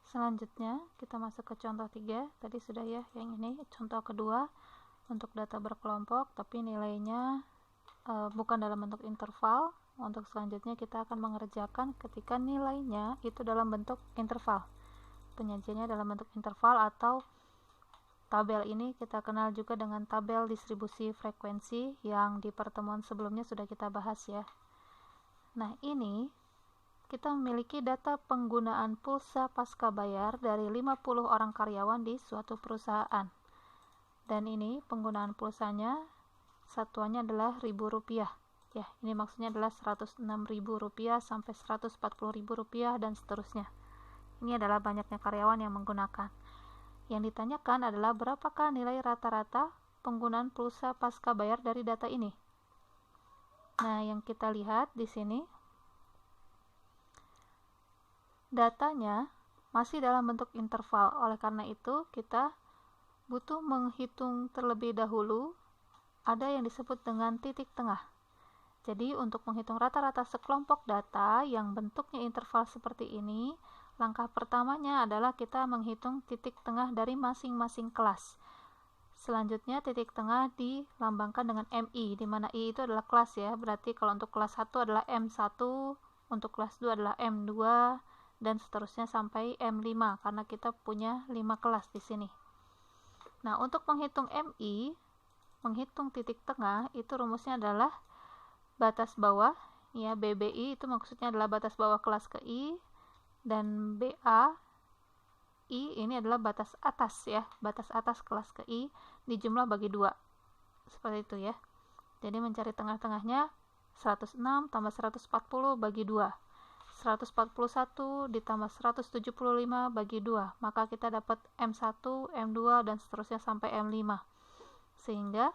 Selanjutnya kita masuk ke contoh 3. Tadi sudah ya, yang ini contoh kedua untuk data berkelompok tapi nilainya bukan dalam bentuk interval. Untuk selanjutnya kita akan mengerjakan ketika nilainya itu dalam bentuk interval. Penyajiannya dalam bentuk interval atau tabel ini kita kenal juga dengan tabel distribusi frekuensi yang di pertemuan sebelumnya sudah kita bahas ya. Nah, ini kita memiliki data penggunaan pulsa pasca bayar dari 50 orang karyawan di suatu perusahaan. Dan ini penggunaan pulsanya satuannya adalah Rp1.000. Ya, ini maksudnya adalah Rp106.000 sampai Rp140.000 dan seterusnya. Ini adalah banyaknya karyawan yang menggunakan. Yang ditanyakan adalah berapakah nilai rata-rata penggunaan pulsa pasca bayar dari data ini. Nah, yang kita lihat di sini datanya masih dalam bentuk interval. Oleh karena itu, kita butuh menghitung terlebih dahulu ada yang disebut dengan titik tengah. Jadi, untuk menghitung rata-rata sekelompok data yang bentuknya interval seperti ini, langkah pertamanya adalah kita menghitung titik tengah dari masing-masing kelas. Selanjutnya, titik tengah dilambangkan dengan MI, di mana I itu adalah kelas ya. Berarti kalau untuk kelas 1 adalah M1, untuk kelas 2 adalah M2, dan seterusnya sampai M5 karena kita punya 5 kelas di sini. Nah, untuk menghitung MI, menghitung titik tengah, itu rumusnya adalah batas bawah ya, BBI itu maksudnya adalah batas bawah kelas ke I, dan BA I ini adalah batas atas ya, batas atas kelas ke I dijumlah bagi 2. Seperti itu ya. Jadi mencari tengah-tengahnya 106 tambah 140 bagi 2. 141 ditambah 175 bagi 2, maka kita dapat M1, M2, dan seterusnya sampai M5. Sehingga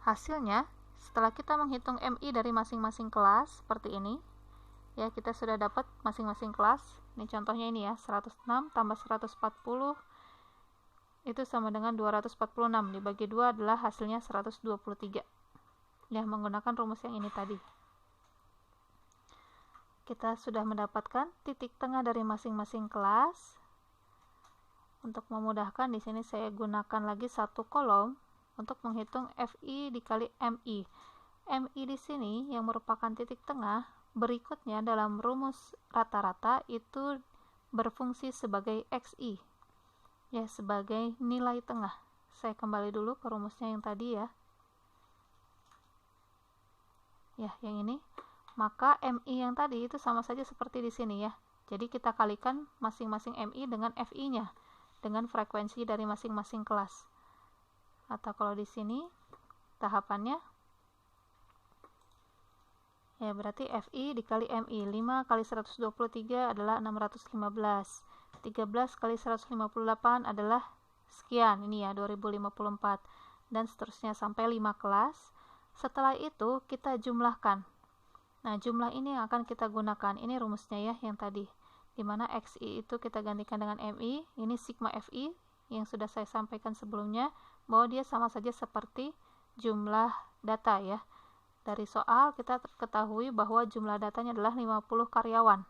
hasilnya setelah kita menghitung MI dari masing-masing kelas seperti ini ya, kita sudah dapat masing-masing kelas. Ini contohnya ini ya, 106 tambah 140 itu sama dengan 246, dibagi 2 adalah hasilnya 123 ya, menggunakan rumus yang ini tadi. Kita sudah mendapatkan titik tengah dari masing-masing kelas. Untuk memudahkan, di sini saya gunakan lagi satu kolom untuk menghitung FI dikali MI. MI di sini yang merupakan titik tengah, berikutnya dalam rumus rata-rata itu berfungsi sebagai XI. Ya, sebagai nilai tengah. Saya kembali dulu ke rumusnya yang tadi ya. Ya, yang ini. Maka MI yang tadi itu sama saja seperti di sini ya. Jadi kita kalikan masing-masing MI dengan FI-nya, dengan frekuensi dari masing-masing kelas. Atau kalau di sini tahapannya ya, berarti FI dikali MI. 5 kali 123 adalah 615. 13 kali 158 adalah sekian, ini ya 2054, dan seterusnya sampai 5 kelas. Setelah itu kita jumlahkan. Nah, jumlah ini yang akan kita gunakan. Ini rumusnya ya, yang tadi. Dimana XI itu kita gantikan dengan MI. Ini sigma FI yang sudah saya sampaikan sebelumnya, bahwa dia sama saja seperti jumlah data ya. Dari soal kita ketahui bahwa jumlah datanya adalah 50 karyawan.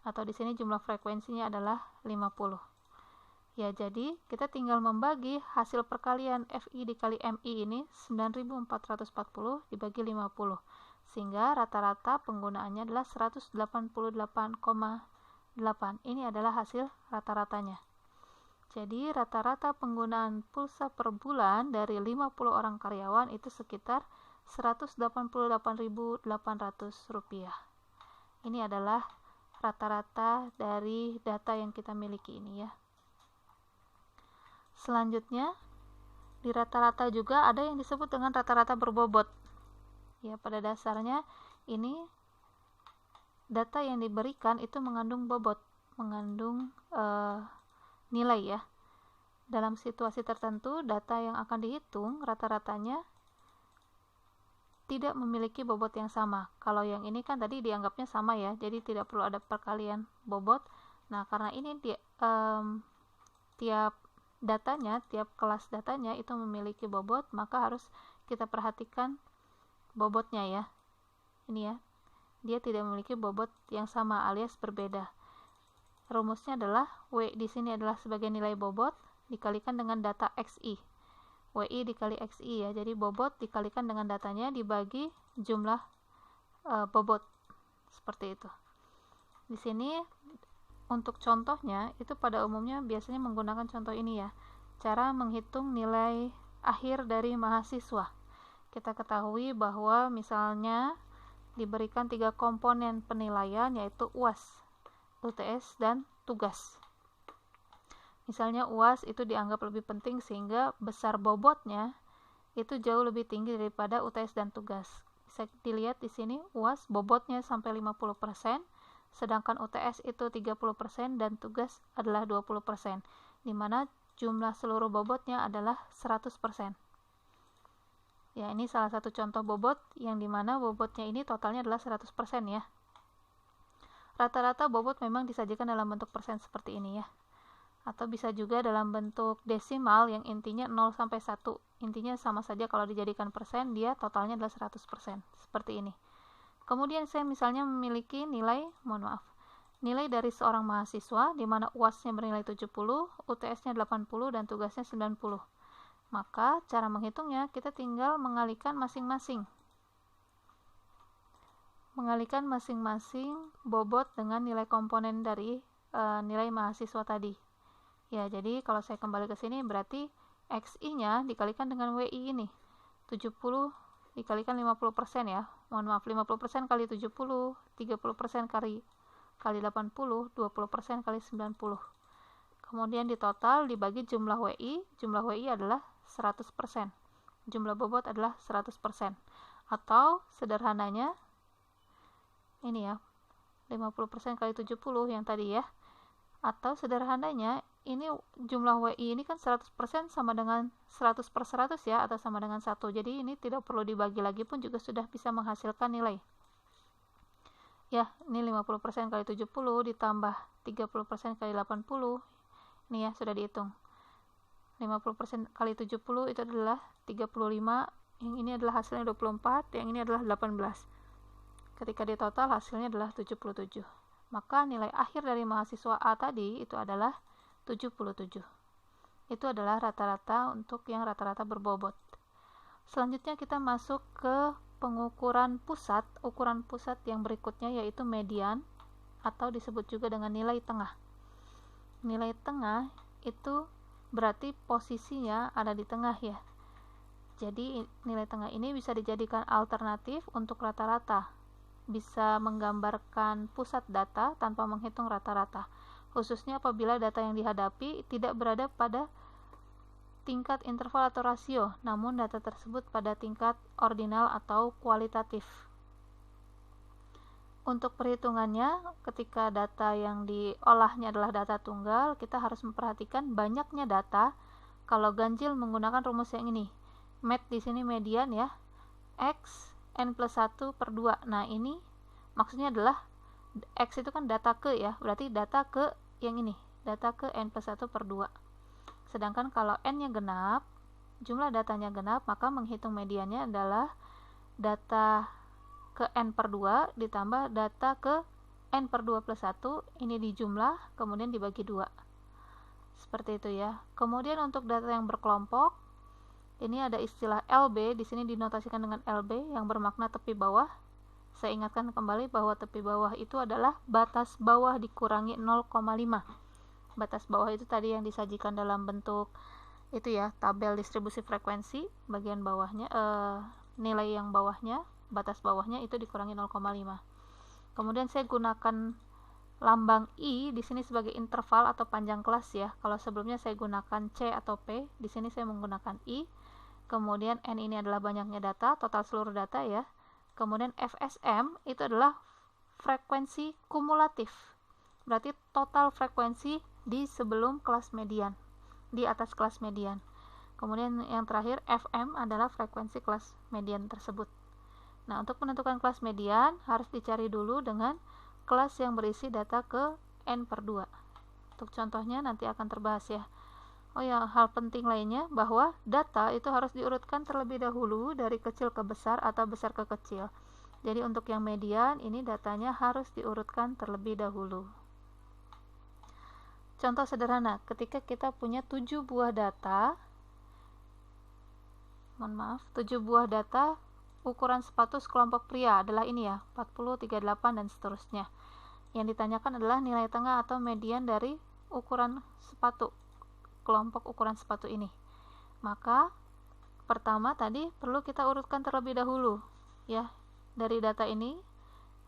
Atau di sini jumlah frekuensinya adalah 50. Ya, jadi kita tinggal membagi hasil perkalian FI dikali MI ini 9440 dibagi 50. Sehingga rata-rata penggunaannya adalah 188,8. Ini adalah hasil rata-ratanya. Jadi rata-rata penggunaan pulsa per bulan dari 50 orang karyawan itu sekitar Rp188.800. Ini adalah rata-rata dari data yang kita miliki ini ya. Selanjutnya, di rata-rata juga ada yang disebut dengan rata-rata berbobot. Ya, pada dasarnya ini data yang diberikan itu mengandung bobot, mengandung nilai ya. Dalam situasi tertentu, data yang akan dihitung rata-ratanya tidak memiliki bobot yang sama. Kalau yang ini kan tadi dianggapnya sama ya, jadi tidak perlu ada perkalian bobot. Nah, karena ini tiap datanya, tiap kelas datanya itu memiliki bobot, maka harus kita perhatikan bobotnya ya. Ini ya, dia tidak memiliki bobot yang sama alias berbeda. rumusnya adalah W di sini adalah sebagai nilai bobot dikalikan dengan data XI. WI dikali XI ya. Jadi bobot dikalikan dengan datanya dibagi jumlah bobot. Seperti itu. Di sini untuk contohnya itu pada umumnya biasanya menggunakan contoh ini ya. Cara menghitung nilai akhir dari mahasiswa. Kita ketahui bahwa misalnya diberikan 3 komponen penilaian yaitu UAS, UTS, dan tugas. Misalnya UAS itu dianggap lebih penting sehingga besar bobotnya itu jauh lebih tinggi daripada UTS dan tugas. Bisa dilihat di sini UAS bobotnya sampai 50%, sedangkan UTS itu 30% dan tugas adalah 20%, di mana jumlah seluruh bobotnya adalah 100%. Ya, ini salah satu contoh bobot yang dimana bobotnya ini totalnya adalah 100% ya. Rata-rata bobot memang disajikan dalam bentuk persen seperti ini ya. Atau bisa juga dalam bentuk desimal yang intinya 0 sampai 1. Intinya sama saja kalau dijadikan persen, dia totalnya adalah 100%. Seperti ini. Kemudian saya misalnya memiliki nilai dari seorang mahasiswa, di mana UAS-nya bernilai 70, UTS-nya 80, dan tugasnya 90. Maka cara menghitungnya kita tinggal mengalihkan masing-masing bobot dengan nilai komponen dari nilai mahasiswa tadi. Ya, jadi kalau saya kembali ke sini berarti XI-nya dikalikan dengan WI ini. 70 dikalikan 50% ya. 50% kali 70, 30% kali 80, 20% kali 90. Kemudian ditotal dibagi jumlah WI. Jumlah WI adalah 100%. Jumlah bobot adalah 100%. Atau sederhananya ini ya. 50% kali 70 yang tadi ya. Atau sederhananya ini jumlah WI ini kan 100% sama dengan 100/100 ya, atau sama dengan 1. Jadi ini tidak perlu dibagi lagi pun juga sudah bisa menghasilkan nilai. Ya, ini 50% kali 70 ditambah 30% kali 80. Ini ya, sudah dihitung. 50% kali 70 itu adalah 35. Yang ini adalah hasilnya 24, yang ini adalah 18. Ketika ditotal hasilnya adalah 77. Maka nilai akhir dari mahasiswa A tadi itu adalah 77. Itu adalah rata-rata untuk yang rata-rata berbobot. Selanjutnya kita masuk ke pengukuran pusat. Ukuran pusat yang berikutnya yaitu median atau disebut juga dengan nilai tengah. Nilai tengah itu berarti posisinya ada di tengah ya. Jadi nilai tengah ini bisa dijadikan alternatif untuk rata-rata. Bisa menggambarkan pusat data tanpa menghitung rata-rata. Khususnya apabila data yang dihadapi tidak berada pada tingkat interval atau rasio, namun data tersebut pada tingkat ordinal atau kualitatif. Untuk perhitungannya, ketika data yang diolahnya adalah data tunggal, kita harus memperhatikan banyaknya data. Kalau ganjil menggunakan rumus yang ini. Med di sini median ya. X n+1/2. Nah, ini maksudnya adalah X itu kan data ke ya, berarti data ke yang ini, data ke n+1/2. Sedangkan kalau n-nya genap, jumlah datanya genap, maka menghitung mediannya adalah data ke n/2 ditambah data ke n/2+1, ini dijumlah, kemudian dibagi 2. Seperti itu ya. Kemudian untuk data yang berkelompok, ini ada istilah LB, di sini dinotasikan dengan LB yang bermakna tepi bawah. Saya ingatkan kembali bahwa tepi bawah itu adalah batas bawah dikurangi 0,5. Batas bawah itu tadi yang disajikan dalam bentuk itu ya, tabel distribusi frekuensi, bagian bawahnya nilai yang bawahnya, batas bawahnya itu dikurangi 0,5. Kemudian saya gunakan lambang I di sini sebagai interval atau panjang kelas ya. Kalau sebelumnya saya gunakan C atau P, di sini saya menggunakan I. Kemudian N ini adalah banyaknya data, total seluruh data ya. Kemudian FSM itu adalah frekuensi kumulatif. Berarti total frekuensi di sebelum kelas median, di atas kelas median. Kemudian yang terakhir FM adalah frekuensi kelas median tersebut. Nah, untuk menentukan kelas median harus dicari dulu dengan kelas yang berisi data ke n/2. Untuk contohnya nanti akan terbahas ya. Oh ya, hal penting lainnya bahwa data itu harus diurutkan terlebih dahulu dari kecil ke besar atau besar ke kecil. Jadi untuk yang median ini datanya harus diurutkan terlebih dahulu. contoh sederhana, ketika kita punya 7 buah data, 7 buah data ukuran sepatu sekelompok pria adalah ini ya, 40, 38 dan seterusnya. Yang ditanyakan adalah nilai tengah atau median dari ukuran sepatu, kelompok ukuran sepatu ini. Maka pertama tadi perlu kita urutkan terlebih dahulu ya. Dari data ini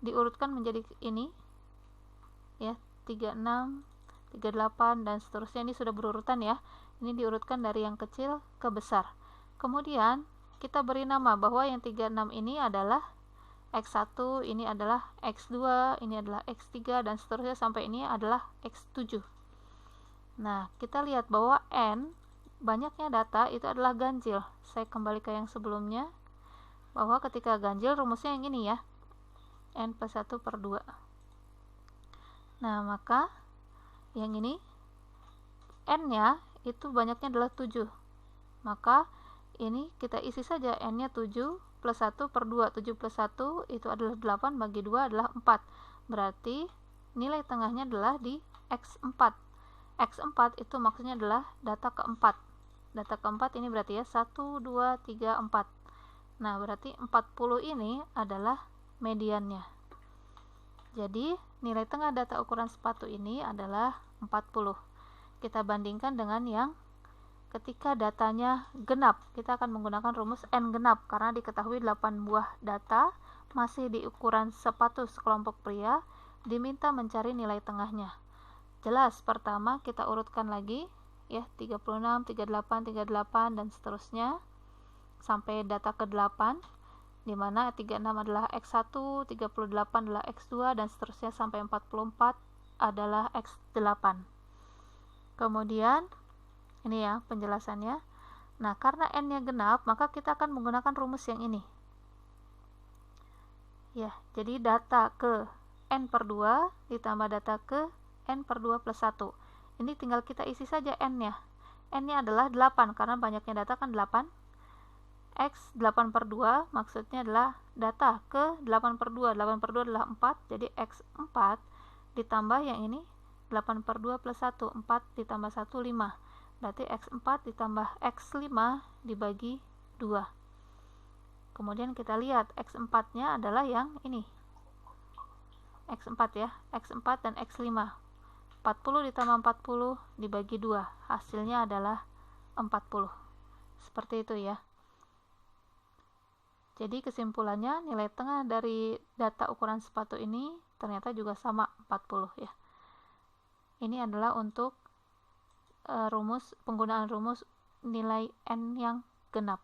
diurutkan menjadi ini ya, 36, 38 dan seterusnya. Ini sudah berurutan ya. Ini diurutkan dari yang kecil ke besar. Kemudian kita beri nama bahwa yang 36 ini adalah X1, ini adalah X2, ini adalah X3 dan seterusnya sampai ini adalah X7. Nah, kita lihat bahwa N, banyaknya data itu adalah ganjil. Saya kembali ke yang sebelumnya, bahwa ketika ganjil rumusnya yang ini ya, N plus 1 per 2. Nah, maka yang ini N-nya itu banyaknya adalah 7. Maka ini kita isi saja N-nya 7 plus 1 per 2. 7 plus 1 itu adalah 8, bagi 2 adalah 4. Berarti nilai tengahnya adalah di X4. X4 itu maksudnya adalah data keempat. Data keempat ini berarti ya 1, 2, 3, 4. Nah, berarti 40 ini adalah mediannya. Jadi, nilai tengah data ukuran sepatu ini adalah 40. Kita bandingkan dengan yang ketika datanya genap. Kita akan menggunakan rumus N genap karena diketahui 8 buah data masih di ukuran sepatu sekelompok pria, diminta mencari nilai tengahnya. Jelas, pertama kita urutkan lagi ya, 36, 38, 38 dan seterusnya sampai data ke-8, di mana 36 adalah X1, 38 adalah X2 dan seterusnya sampai 44 adalah X8. Kemudian ini ya penjelasannya. Nah, karena N-nya genap, maka kita akan menggunakan rumus yang ini. Ya, jadi data ke N per 2 ditambah data ke N per 2 plus 1. Ini tinggal kita isi saja N-nya. N-nya adalah 8, karena banyaknya data kan 8. X 8 per 2 maksudnya adalah data ke 8 per 2. 8 per 2 adalah 4, jadi X4 ditambah yang ini 8 per 2 plus 1. 4 ditambah 1, 5. Berarti X4 ditambah X5 dibagi 2. Kemudian kita lihat X4-nya adalah yang ini. X4 ya, X4 dan X5. 40 ditambah 40 dibagi 2. Hasilnya adalah 40. Seperti itu ya. Jadi kesimpulannya nilai tengah dari data ukuran sepatu ini ternyata juga sama 40 ya. Ini adalah untuk penggunaan rumus nilai N yang genap.